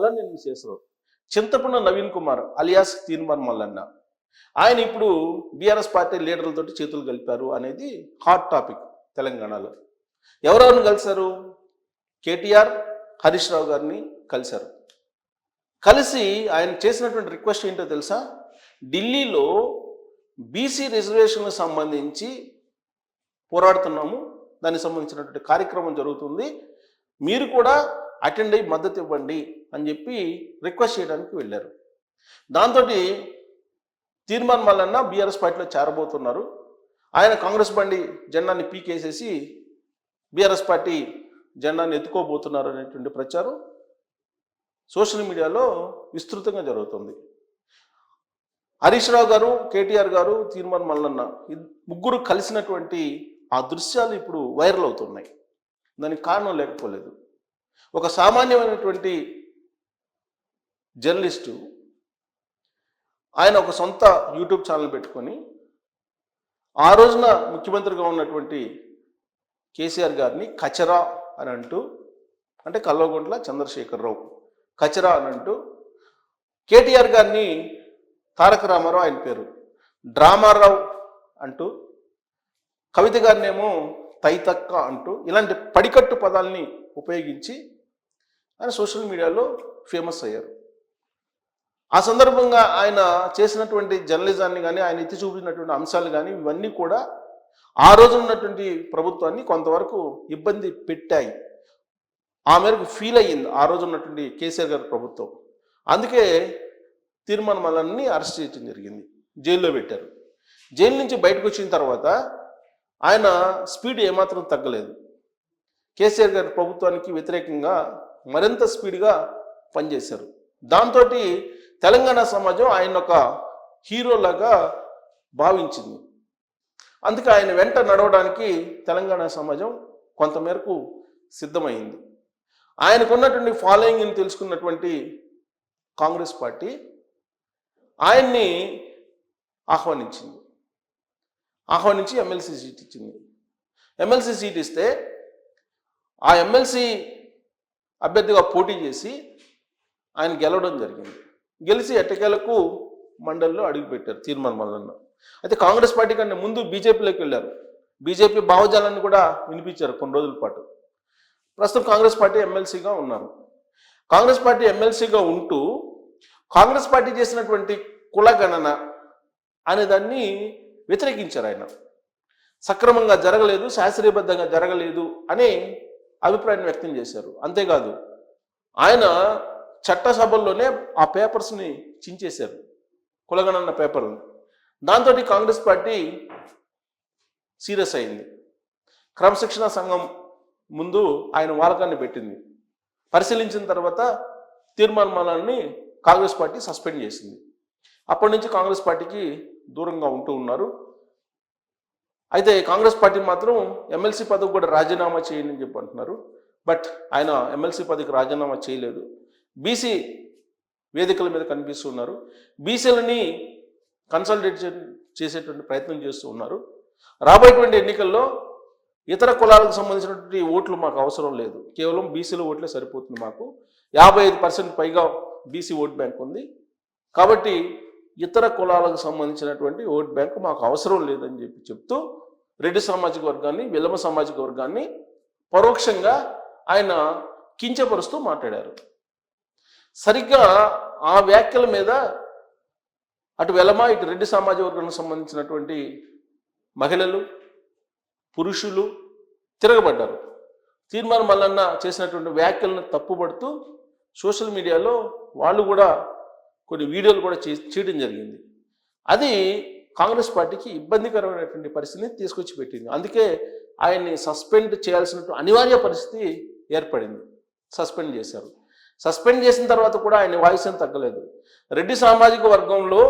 అలా నేను చేశారు. చింతపండు నవీన్ కుమార్ అలియాస్ తీర్మాన్ మల్లన్న ఆయన ఇప్పుడు బీఆర్ఎస్ పార్టీ లీడర్లతోటి చేతులు కలిపారు అనేది హాట్ టాపిక్ తెలంగాణలో. ఎవరెవరిని కలిశారు? కేటీఆర్ హరీష్ రావు గారిని కలిశారు. కలిసి ఆయన చేసినటువంటి రిక్వెస్ట్ ఏంటో తెలుసా? ఢిల్లీలో బీసీ రిజర్వేషన్లకు సంబంధించి పోరాడుతున్నాము, దానికి సంబంధించినటువంటి కార్యక్రమం జరుగుతుంది, మీరు కూడా అటెండ్ అయ్యి మద్దతు ఇవ్వండి అని చెప్పి రిక్వెస్ట్ చేయడానికి వెళ్ళారు. దాంతో తీర్మాన్ మల్లన్న బీఆర్ఎస్ పార్టీలో చేరబోతున్నారు. ఆయన కాంగ్రెస్ బండి జెండాని పీకేసేసి బీఆర్ఎస్ పార్టీ జెండాని ఎత్తుకోబోతున్నారు అనేటువంటి ప్రచారం సోషల్ మీడియాలో విస్తృతంగా జరుగుతుంది. హరీష్ రావు గారు, కేటీఆర్ గారు, తీర్మాన్ మల్లన్న ముగ్గురు కలిసినటువంటి ఆ దృశ్యాలు ఇప్పుడు వైరల్ అవుతున్నాయి. దానికి కారణం లేకపోలేదు. ఒక సామాన్యమైనటువంటి జర్నలిస్టు ఆయన ఒక సొంత యూట్యూబ్ ఛానల్ పెట్టుకొని ఆ రోజున ముఖ్యమంత్రిగా ఉన్నటువంటి కేసీఆర్ గారిని కచరా అని అంటూ, అంటే కల్వకుంట్ల చంద్రశేఖరరావు కచరా అని అంటూ, కేటీఆర్ గారిని తారక రామారావు ఆయన పేరు డ్రామారావు అంటూ, కవిత గారినేమో తైతక్క అంటూ ఇలాంటి పడికట్టు పదాలని ఉపయోగించి ఆయన సోషల్ మీడియాలో ఫేమస్ అయ్యారు. ఆ సందర్భంగా ఆయన చేసినటువంటి జర్నలిజాన్ని కానీ, ఆయన ఎత్తి చూపినటువంటి అంశాలు కానీ ఇవన్నీ కూడా ఆ రోజు ఉన్నటువంటి ప్రభుత్వాన్ని కొంతవరకు ఇబ్బంది పెట్టాయి. ఆ మేరకు ఫీల్ అయ్యింది ఆ రోజు ఉన్నటువంటి కేసీఆర్ గారి ప్రభుత్వం. అందుకే తీర్మాన్ మల్లన్నని అరెస్ట్ చేయడం జరిగింది, జైల్లో పెట్టారు. జైలు నుంచి బయటకు వచ్చిన తర్వాత ఆయన స్పీడ్ ఏమాత్రం తగ్గలేదు. కేసీఆర్ గారి ప్రభుత్వానికి వ్యతిరేకంగా మరింత స్పీడ్గా పనిచేశారు. దాంతో తెలంగాణ సమాజం ఆయన ఒక హీరోలాగా భావించింది. అందుకే ఆయన వెంట నడవడానికి తెలంగాణ సమాజం కొంతమేరకు సిద్ధమైంది. ఆయనకున్నటువంటి ఫాలోయింగ్ని తెలుసుకున్నటువంటి కాంగ్రెస్ పార్టీ ఆయన్ని ఆహ్వానించి ఎమ్మెల్సీ సీట్ ఇచ్చింది. ఎమ్మెల్సీ సీట్ ఇస్తే ఆ ఎమ్మెల్సీ అభ్యర్థిగా పోటీ చేసి ఆయన గెలవడం జరిగింది. గెలిచి ఎట్టకేలకు మండలిలో అడుగుపెట్టారు తీర్మాన్ మల్లన్న. అయితే కాంగ్రెస్ పార్టీ కన్నా ముందు బీజేపీలోకి వెళ్ళారు. బీజేపీ భావజాలాన్ని కూడా వినిపించారు కొన్ని రోజుల పాటు. ప్రస్తుతం కాంగ్రెస్ పార్టీ ఎమ్మెల్సీగా ఉన్నారు. కాంగ్రెస్ పార్టీ ఎమ్మెల్సీగా ఉంటూ కాంగ్రెస్ పార్టీ చేసినటువంటి కులగణన అనే దాన్ని వ్యతిరేకించారు. ఆయన సక్రమంగా జరగలేదు, శాస్త్రీయబద్ధంగా జరగలేదు అని అభిప్రాయం వ్యక్తం చేశారు. అంతేకాదు ఆయన చట్టసభల్లోనే ఆ పేపర్స్ని చించేశారు, కులగణన పేపర్ని. దాంతో కాంగ్రెస్ పార్టీ సీరియస్ అయింది. క్రమశిక్షణ సంఘం ముందు ఆయన వాలకాన్ని పెట్టింది. పరిశీలించిన తర్వాత తీర్మాన్ మల్లన్నని కాంగ్రెస్ పార్టీ సస్పెండ్ చేసింది. అప్పటి నుంచి కాంగ్రెస్ పార్టీకి దూరంగా ఉంటూ ఉన్నారు. అయితే కాంగ్రెస్ పార్టీ మాత్రం ఎమ్మెల్సీ పదవి కూడా రాజీనామా చేయండి అని చెప్పి అంటున్నారు. బట్ ఆయన ఎమ్మెల్సీ పదవికి రాజీనామా చేయలేదు. బీసీ వేదికల మీద కనిపిస్తున్నారు. బీసీలని కన్సల్టేట్ చేసేటువంటి ప్రయత్నం చేస్తూ ఉన్నారు. రాబోయేటువంటి ఎన్నికల్లో ఇతర కులాలకు సంబంధించినటువంటి ఓట్లు మాకు అవసరం లేదు, కేవలం బీసీల ఓట్లే సరిపోతుంది, మాకు 55% పైగా బీసీ ఓట్ బ్యాంక్ ఉంది, కాబట్టి ఇతర కులాలకు సంబంధించినటువంటి ఓట్ బ్యాంక్ మాకు అవసరం లేదని చెప్తూ రెడ్డి సామాజిక వర్గాన్ని, వెల్లమ సామాజిక వర్గాన్ని పరోక్షంగా ఆయన కించపరుస్తూ మాట్లాడారు. సరిగ్గా ఆ వ్యాఖ్యల మీద అటు వెలమ ఇటు రెడ్డి సామాజిక వర్గానికి సంబంధించినటువంటి మహిళలు, పురుషులు తిరగబడ్డారు. తీర్మాన్ మల్లన్న చేసినటువంటి వ్యాఖ్యలను తప్పుపడుతూ సోషల్ మీడియాలో వాళ్ళు కూడా కొన్ని వీడియోలు కూడా చేయడం జరిగింది. అది కాంగ్రెస్ పార్టీకి ఇబ్బందికరమైనటువంటి పరిస్థితిని తీసుకొచ్చి పెట్టింది. అందుకే ఆయన్ని సస్పెండ్ చేయాల్సినటువంటి అనివార్య పరిస్థితి ఏర్పడింది. సస్పెండ్ చేశారు. సస్పెండ్ చేసిన తర్వాత కూడా ఆయన వాయిస్ ఏం తగ్గలేదు. రెడ్డి సామాజిక వర్గంలో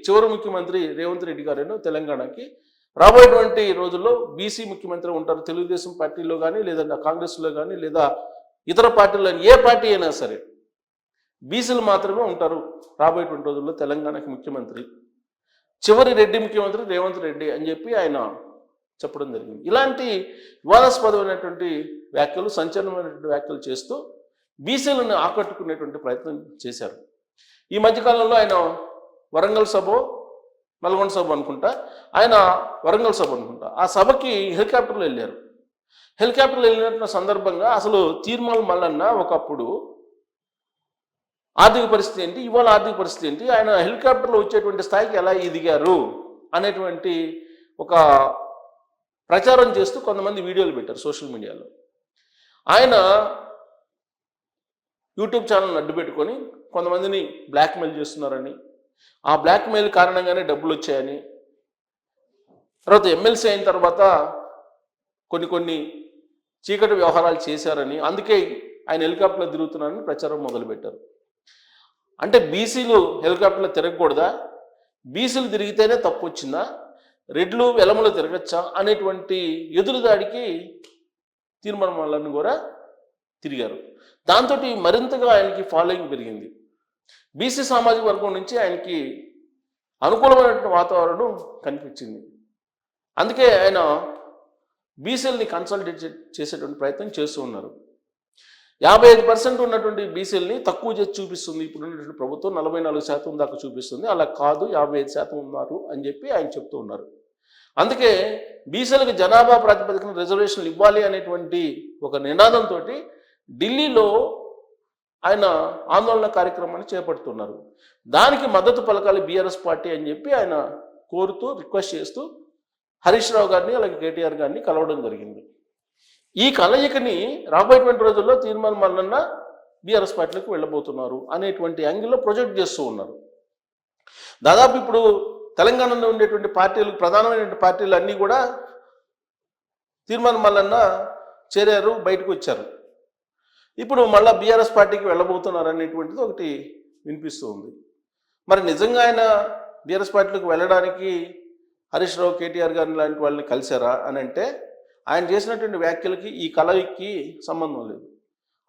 చివరి ముఖ్యమంత్రి రేవంత్ రెడ్డి గారేనో తెలంగాణకి రాబోయేటువంటి రోజుల్లో బీసీ ముఖ్యమంత్రి ఉంటారు. తెలుగుదేశం పార్టీలో కానీ, లేదా కాంగ్రెస్లో కానీ, లేదా ఇతర పార్టీలో, ఏ పార్టీ అయినా సరే బీసీలు మాత్రమే ఉంటారు రాబోయేటువంటి రోజుల్లో తెలంగాణకి ముఖ్యమంత్రి. చివరి రెడ్డి ముఖ్యమంత్రి రేవంత్ రెడ్డి అని చెప్పి ఆయన చెప్పడం జరిగింది. ఇలాంటి వివాదాస్పదమైనటువంటి వ్యాఖ్యలు, సంచలనమైనటువంటి వ్యాఖ్యలు చేస్తూ బీసీలను ఆకట్టుకునేటువంటి ప్రయత్నం చేశారు. ఈ మధ్యకాలంలో ఆయన వరంగల్ సభ, నల్గొండ సభ అనుకుంటా, ఆయన వరంగల్ సభ అనుకుంటా, ఆ సభకి హెలికాప్టర్లో వెళ్ళారు. హెలికాప్టర్లో వెళ్ళిన సందర్భంగా అసలు తీర్మాల్ మల్లన్న ఒకప్పుడు ఆర్థిక పరిస్థితి ఏంటి, ఇవాళ ఆర్థిక పరిస్థితి ఏంటి, ఆయన హెలికాప్టర్లో వచ్చేటువంటి స్థాయికి ఎలా ఎదిగారు అనేటువంటి ఒక ప్రచారం చేస్తూ కొంతమంది వీడియోలు పెట్టారు సోషల్ మీడియాలో. ఆయన యూట్యూబ్ ఛానల్ని అడ్డు పెట్టుకొని కొంతమందిని బ్లాక్మెయిల్ చేస్తున్నారని, ఆ బ్లాక్మెయిల్ కారణంగానే డబ్బులు వచ్చాయని, తర్వాత ఎమ్మెల్సీ అయిన తర్వాత కొన్ని చీకటి వ్యవహారాలు చేశారని, అందుకే ఆయన హెలికాప్టర్లో తిరుగుతున్నారని ప్రచారం మొదలుపెట్టారు. అంటే బీసీలు హెలికాప్టర్లో తిరగకూడదా, బీసీలు తిరిగితేనే తప్పు వచ్చిందా, రెడ్లు వెలములు తిరగచ్చా అనేటువంటి ఎదురుదాడికి తీర్మానం వాళ్ళని కూడా తిరిగారు. దాంతో మరింతగా ఆయనకి ఫాలోయింగ్ పెరిగింది. బీసీ సామాజిక వర్గం నుంచి ఆయనకి అనుకూలమైనటువంటి వాతావరణం కనిపించింది. అందుకే ఆయన బీసీలని కన్సల్టేట్ చేసేటువంటి ప్రయత్నం చేస్తూ ఉన్నారు. 55% ఉన్నటువంటి బీసీలని తక్కువ చేసి చూపిస్తుంది ఇప్పుడు ఉన్నటువంటి ప్రభుత్వం, 44% దాకా చూపిస్తుంది. అలా కాదు, 55% ఉన్నారు అని చెప్పి ఆయన చెప్తూ ఉన్నారు. అందుకే బీసీలకు జనాభా ప్రాతిపదికన రిజర్వేషన్లు ఇవ్వాలి అనేటువంటి ఒక నినాదంతో ఢిల్లీలో ఆయన ఆందోళన కార్యక్రమాన్ని చేపడుతున్నారు. దానికి మద్దతు పలకాలి బీఆర్ఎస్ పార్టీ అని చెప్పి ఆయన కోరుతూ, రిక్వెస్ట్ చేస్తూ హరీష్ రావు గారిని అలాగే కేటీఆర్ గారిని కలవడం జరిగింది. ఈ కలయికని రాబోయేటువంటి రోజుల్లో తీర్మానం మల్లన్న బీఆర్ఎస్ పార్టీలకు వెళ్ళబోతున్నారు అనేటువంటి యాంగిల్లో ప్రొజెక్ట్ చేస్తూ ఉన్నారు. దాదాపు ఇప్పుడు తెలంగాణలో ఉండేటువంటి పార్టీలు, ప్రధానమైనటువంటి పార్టీలు అన్నీ కూడా తీర్మానం మల్లన్న చేరారు, బయటకు వచ్చారు. ఇప్పుడు మళ్ళీ బీఆర్ఎస్ పార్టీకి వెళ్ళబోతున్నారు అనేటువంటిది ఒకటి వినిపిస్తూ ఉంది. మరి నిజంగా ఆయన బీఆర్ఎస్ పార్టీలకు వెళ్ళడానికి హరీష్ రావు, కేటీఆర్ గారిని లాంటి వాళ్ళని కలిశారా అని అంటే, ఆయన చేసినటువంటి వ్యాఖ్యలకి ఈ కలయికి సంబంధం లేదు.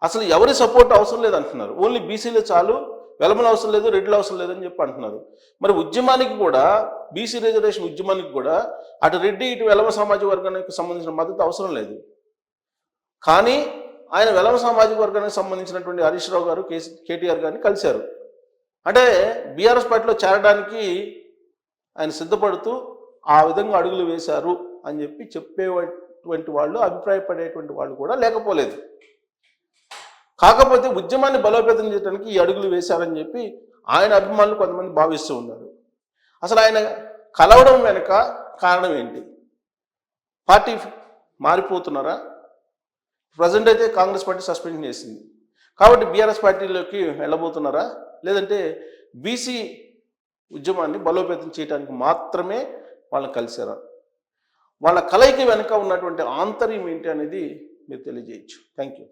అసలు ఎవరి సపోర్ట్ అవసరం లేదు అంటున్నారు. ఓన్లీ బీసీలే చాలు, వెలమలు అవసరం లేదు, రెడ్లు అవసరం లేదని చెప్పి అంటున్నారు. మరి ఉద్యమానికి కూడా, బీసీ రిజర్వేషన్ ఉద్యమానికి కూడా అటు రెడ్డి ఇటు వెలమ సామాజిక వర్గానికి సంబంధించిన మద్దతు అవసరం లేదు. కానీ ఆయన వెలమ సామాజిక వర్గానికి సంబంధించినటువంటి హరీష్ రావు గారు, కేటీఆర్ గారిని కలిశారు. అంటే బీఆర్ఎస్ పార్టీలో చేరడానికి ఆయన సిద్ధపడుతూ ఆ విధంగా అడుగులు వేశారు అని చెప్పి చెప్పేటువంటి వాళ్ళు, అభిప్రాయపడేటువంటి వాళ్ళు కూడా లేకపోలేదు. కాకపోతే ఉద్యమాన్ని బలోపేతం చేయడానికి ఈ అడుగులు వేశారని చెప్పి ఆయన అభిమానులు కొంతమంది భావిస్తూ ఉన్నారు. అసలు ఆయన కలవడం వెనుక కారణం ఏంటి? పార్టీ మారిపోతున్నారా? ప్రజెంట్ అయితే కాంగ్రెస్ పార్టీ సస్పెండ్ చేసింది కాబట్టి బీఆర్ఎస్ పార్టీలోకి వెళ్ళబోతున్నారా, లేదంటే బీసీ ఉద్యమాన్ని బలోపేతం చేయడానికి మాత్రమే వాళ్ళని కలిసారా? వాళ్ళ కలయిక వెనుక ఉన్నటువంటి ఆంతర్యం ఏంటి అనేది మీరు తెలియజేయచ్చు. Thank you.